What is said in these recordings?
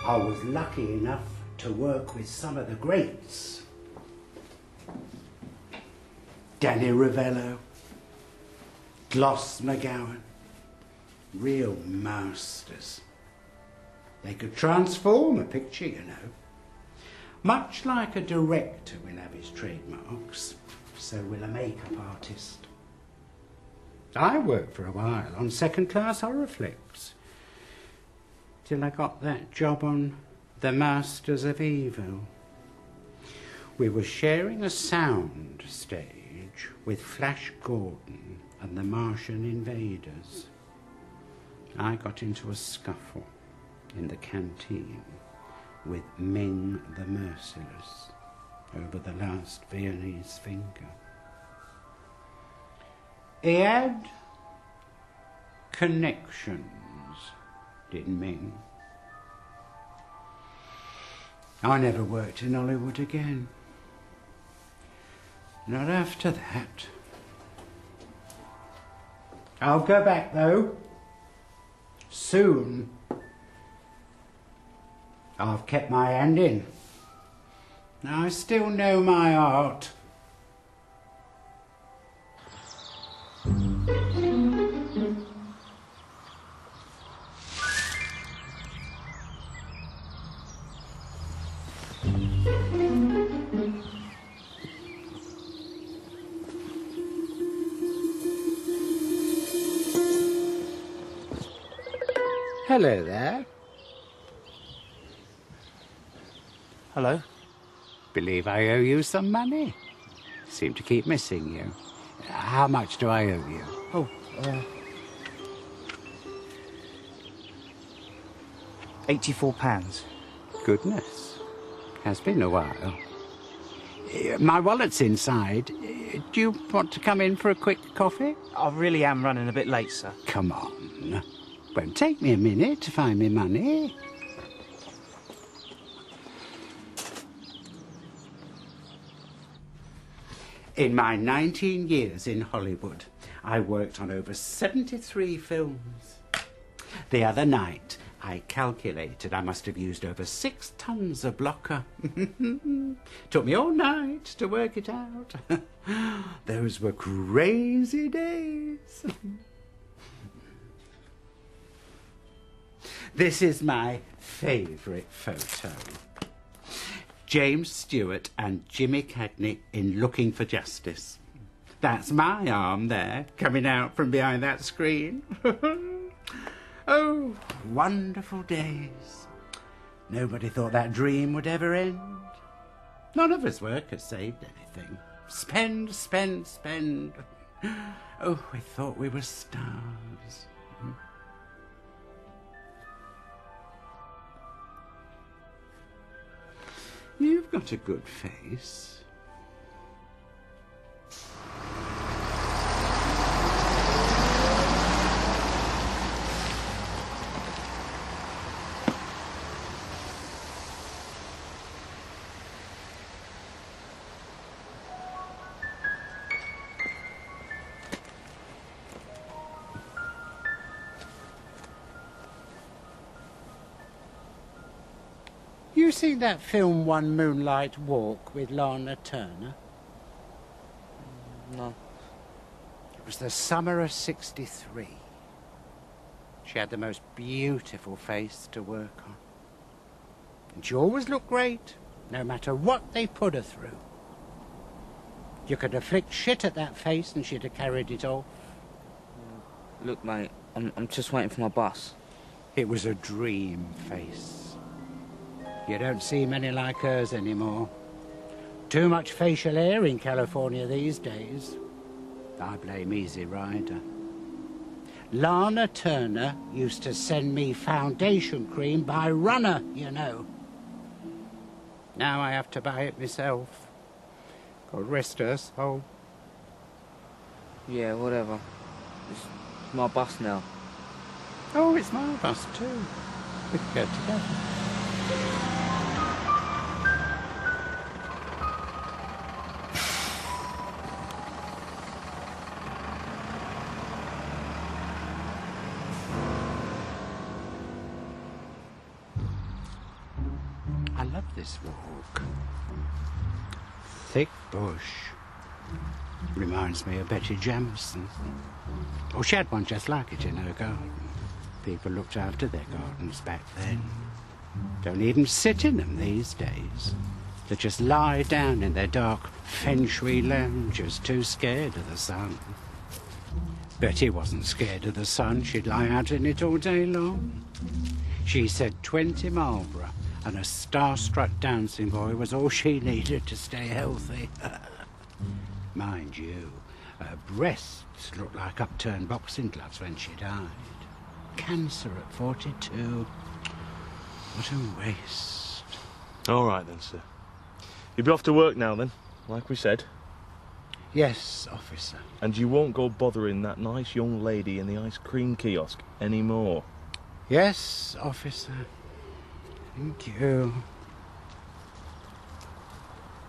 I was lucky enough to work with some of the greats. Danny Ravello, Gloss McGowan, real masters. They could transform a picture, you know. Much like a director will have his trademarks, so will a makeup artist. I worked for a while on second-class horror flicks, till I got that job on The Masters of Evil. We were sharing a sound stage with Flash Gordon and the Martian invaders. I got into a scuffle in the canteen with Ming the Merciless over the last Viennese finger. He had connections, did Ming. I never worked in Hollywood again. Not after that. I'll go back, though. Soon. I've kept my hand in. I still know my art. Hello there. Hello. Believe I owe you some money. Seem to keep missing you. How much do I owe you? Oh, £84. Goodness. Has been a while. My wallet's inside. Do you want to come in for a quick coffee? I really am running a bit late, sir. Come on. Won't take me a minute to find me money. In my 19 years in Hollywood, I worked on over 73 films. The other night, I calculated I must have used over 6 tons of blocker. Took me all night to work it out. Those were crazy days. This is my favourite photo. James Stewart and Jimmy Cagney in Looking for Justice. That's my arm there, coming out from behind that screen. Oh, wonderful days. Nobody thought that dream would ever end. None of us workers saved anything. Spend, spend, spend. Oh, we thought we were stars. You've got a good face. You seen that film One Moonlight Walk with Lana Turner? No. It was the summer of '63. She had the most beautiful face to work on. And she always looked great, no matter what they put her through. You could have flicked shit at that face and she'd have carried it off. Look, mate, I'm just waiting for my bus. It was a dream face. You don't see many like hers anymore. Too much facial hair in California these days. I blame Easy Rider. Lana Turner used to send me foundation cream by runner, you know. Now I have to buy it myself. God rest her soul. Yeah, whatever. It's my bus now. Oh, it's my bus too. We could go together. love this walk. Thick bush. Reminds me of Betty Jamison. Oh, she had one just like it in her garden. People looked after their gardens back then. Don't even sit in them these days. They just lie down in their dark feng shui lounges, too scared of the sun. Betty wasn't scared of the sun. She'd lie out in it all day long. She said 20 Marlborough and a starstruck dancing boy was all she needed to stay healthy. Mind you, her breasts looked like upturned boxing gloves when she died. Cancer at 42. What a waste. All right then, sir. You'll be off to work now then, like we said. Yes, officer. And you won't go bothering that nice young lady in the ice cream kiosk anymore. Yes, officer. Thank you.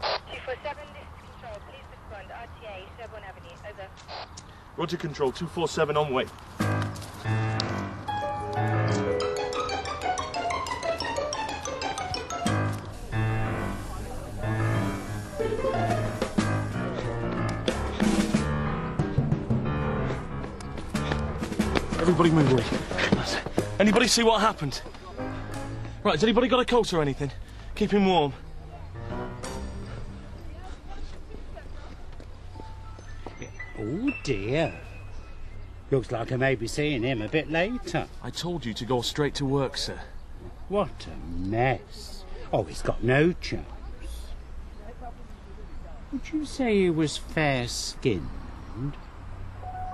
247, this is Control. Please respond. RTA, Sherborne Avenue. Over. Roger Control, 247 on way. Everybody move away. Anybody see what happened? Right, has anybody got a coat or anything? Keep him warm. Oh dear. Looks like I may be seeing him a bit later. I told you to go straight to work, sir. What a mess. Oh, he's got no chance. Would you say he was fair-skinned?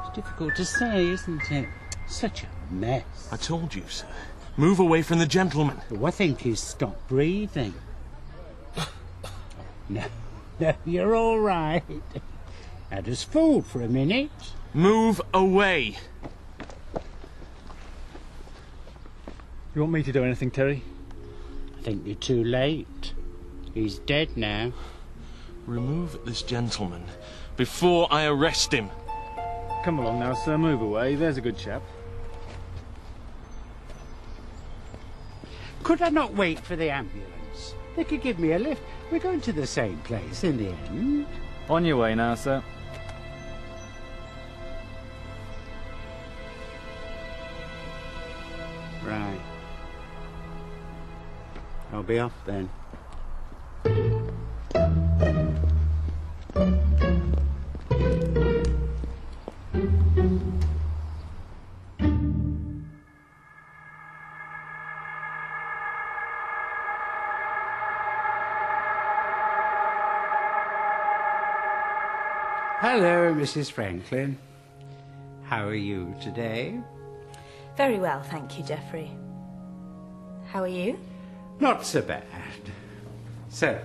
It's difficult to say, isn't it? Such a mess. I told you, sir. Move away from the gentleman. Oh, I think he's stopped breathing. No, you're all right. Had us fooled for a minute. Move away. You want me to do anything, Terry? I think you're too late. He's dead now. Remove this gentleman before I arrest him. Come along now, sir. Move away. There's a good chap. Could I not wait for the ambulance? They could give me a lift. We're going to the same place in the end. On your way now, sir. Right. I'll be off then. Hello, Mrs. Franklin. How are you today? Very well, thank you, Geoffrey. How are you? Not so bad. So,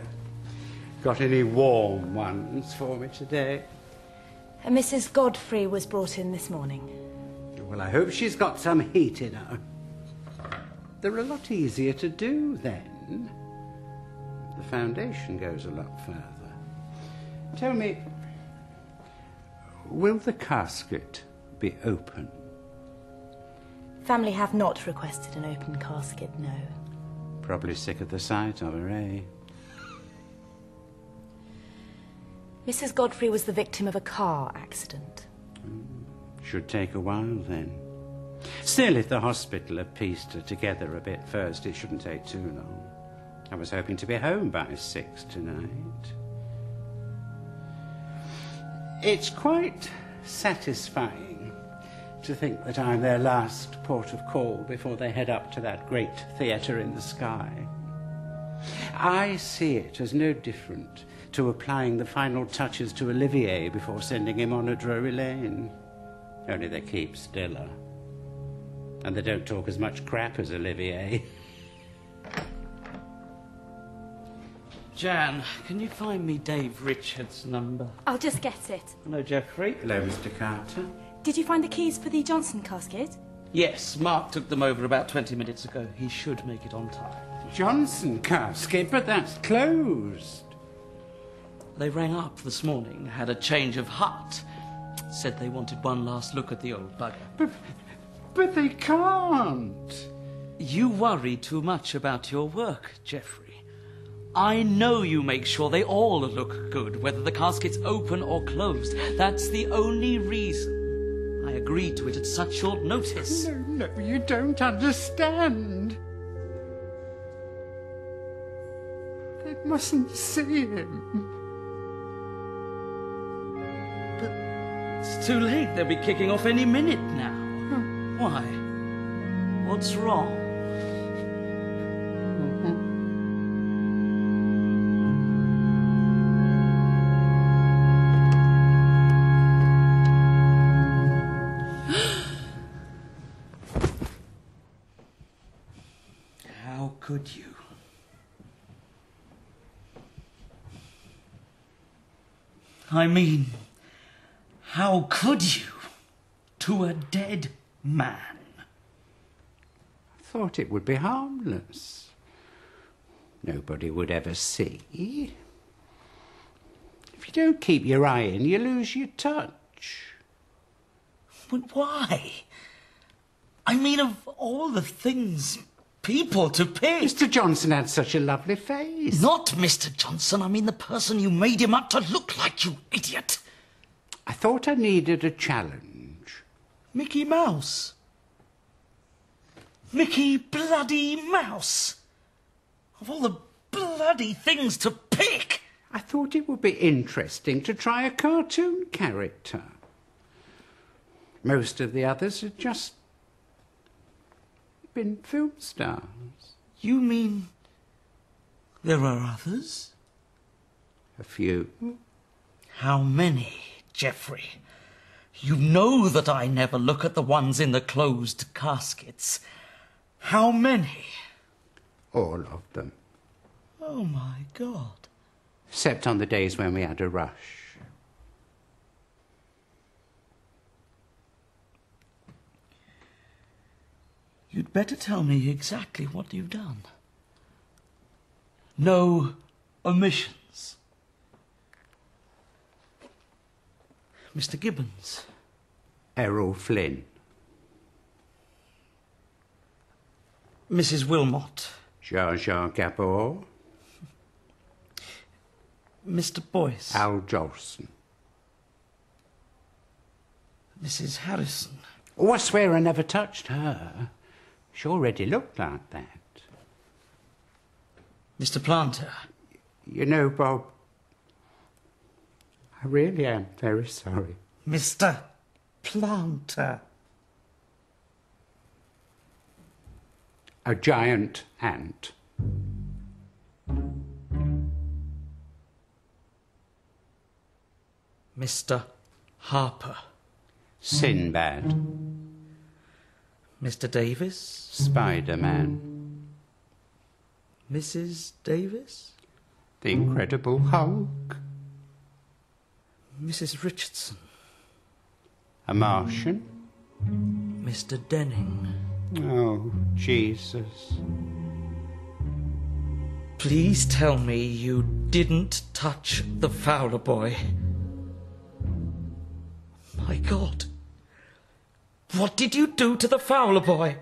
got any warm ones for me today? Mrs. Godfrey was brought in this morning. Well, I hope she's got some heat in her. They're a lot easier to do then. The foundation goes a lot further. Tell me, will the casket be open? Family have not requested an open casket, no. Probably sick of the sight of her, eh? Mrs. Godfrey was the victim of a car accident. Should take a while then. Still, if the hospital have pieced her together a bit first, it shouldn't take too long. I was hoping to be home by 6 tonight. It's quite satisfying to think that I'm their last port of call before they head up to that great theatre in the sky. I see it as no different to applying the final touches to Olivier before sending him on a Drury Lane. Only they keep stiller. And they don't talk as much crap as Olivier. Jan, can you find me Dave Richards' number? I'll just get it. Hello, Geoffrey. Hello, Mr. Carter. Did you find the keys for the Johnson casket? Yes, Mark took them over about 20 minutes ago. He should make it on time. Johnson casket, but that's closed. They rang up this morning, had a change of heart. Said they wanted one last look at the old bugger. But they can't. You worry too much about your work, Geoffrey. I know you make sure they all look good, whether the casket's open or closed. That's the only reason I agreed to it at such short notice. No, you don't understand. They mustn't see him. But it's too late. They'll be kicking off any minute now. Why? What's wrong? How could you? I mean, how could you? To a dead man. I thought it would be harmless. Nobody would ever see. If you don't keep your eye in, you lose your touch. But why? I mean, of all the things people to pick. Mr. Johnson had such a lovely face. Not Mr. Johnson. I mean the person you made him up to look like, you idiot. I thought I needed a challenge. Mickey Mouse. Mickey bloody Mouse. Of all the bloody things to pick. I thought it would be interesting to try a cartoon character. Most of the others had just been film stars. You mean there are others? A few. How many, Geoffrey? You know that I never look at the ones in the closed caskets. How many? All of them. Oh, my God. Except on the days when we had a rush. You'd better tell me exactly what you've done. No omissions. Mr. Gibbons. Errol Flynn. Mrs. Wilmot. Jar Jar Gabor. Mr. Boyce. Al Jolson. Mrs. Harrison. Oh, I swear I never touched her. She already looked like that. Mr. Planter. You know, Bob, I really am very sorry. Mr. Planter. A giant ant. Mr. Harper. Sinbad. Mr. Davis. Spider-Man. Mrs. Davis. The Incredible Hulk. Mrs. Richardson. A Martian. Mr. Denning. Oh, Jesus. Please tell me you didn't touch the Fowler boy. My God. What did you do to the Fowler boy?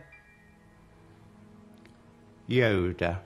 Yoda.